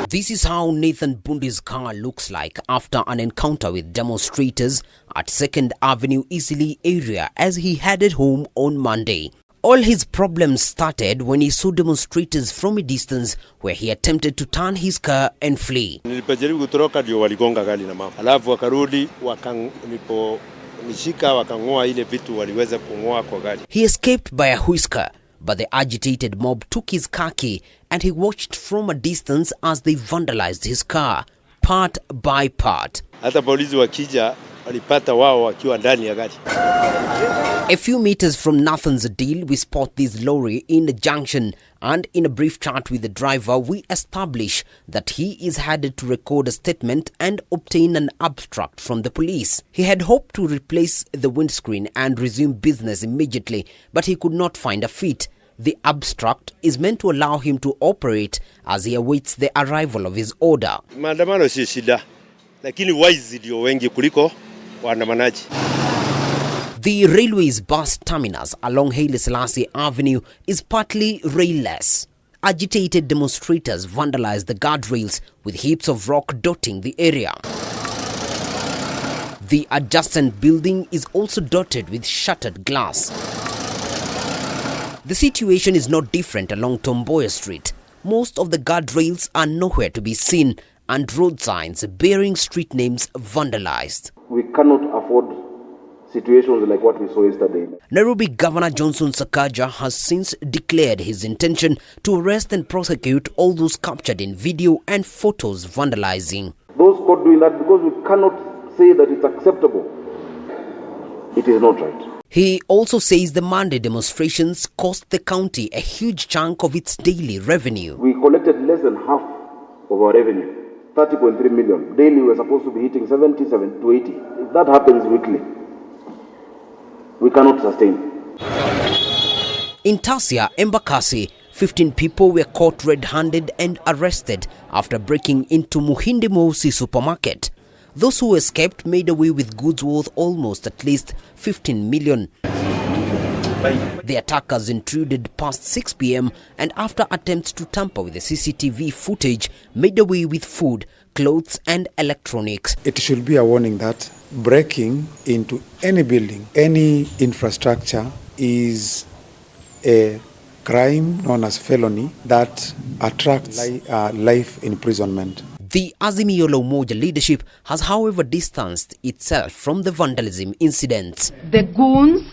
This is how Nathan Bundi's car looks like after an encounter with demonstrators at 2nd Avenue Eastleigh area as he headed home on Monday. All his problems started when he saw demonstrators from a distance where he attempted to turn his car and flee. Nilipojaribu kutoroka ndio waligonga gari na mama. Alafu wakarudi nishika wakangoa ile vitu waliweza kungoa kwa gari. He escaped by a whisker, but the agitated mob took his car key and he watched from a distance as they vandalized his car, part by part. Hata polisi wakija walipata wao wakiwa ndani ya gari. A few meters from Nathan's deal, we spot this lorry in the junction, and in a brief chat with the driver, we establish that he is headed to record a statement and obtain an abstract from the police. He had hoped to replace the windscreen and resume business immediately, but he could not find a fit. The abstract is meant to allow him to operate as he awaits the arrival of his order. Maandamano si shida, lakini waizi ndio wengi kuliko waandamanaji. The railway's bus terminus along Haile Selassie Avenue is partly railless. Agitated demonstrators vandalized the guardrails with heaps of rock dotting the area. The adjacent building is also dotted with shattered glass. The situation is not different along Tomboya Street. Most of the guardrails are nowhere to be seen and road signs bearing street names vandalized. We cannot afford situations like what we saw yesterday. Nairobi Governor Johnson Sakaja has since declared his intention to arrest and prosecute all those captured in video and photos vandalizing. Those caught doing that, because we cannot say that it's acceptable. It is not right. He also says the Monday demonstrations cost the county a huge chunk of its daily revenue. We collected less than half of our revenue, 30.3 million. Daily we were supposed to be hitting 77 to 80. If that happens weekly, we cannot sustain. In Tasia, Embakasi, 15 people were caught red-handed and arrested after breaking into Muhindi Mosi supermarket. Those who escaped made away with goods worth almost at least 15 million. The attackers intruded past 6 p.m. and after attempts to tamper with the CCTV footage, made away with food, clothes and electronics. It should be a warning that breaking into any building, any infrastructure is a crime known as felony that attracts life imprisonment. The Azimio leadership has, however, distanced itself from the vandalism incidents. The goons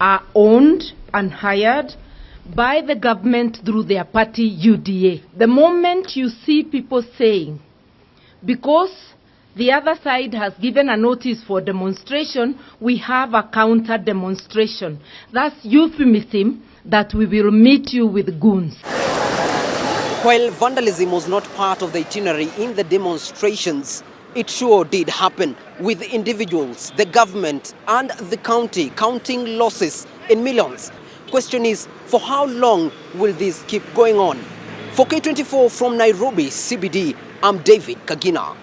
are owned and hired by the government through their party UDA. The moment you see people saying, because the other side has given a notice for demonstration, we have a counter demonstration. That's euphemism that we will meet you with goons. While vandalism was not part of the itinerary in the demonstrations, it sure did happen, with individuals, the government and the county counting losses in millions. Question is, for how long will this keep going on? For K24 from Nairobi CBD, I'm David Kagina.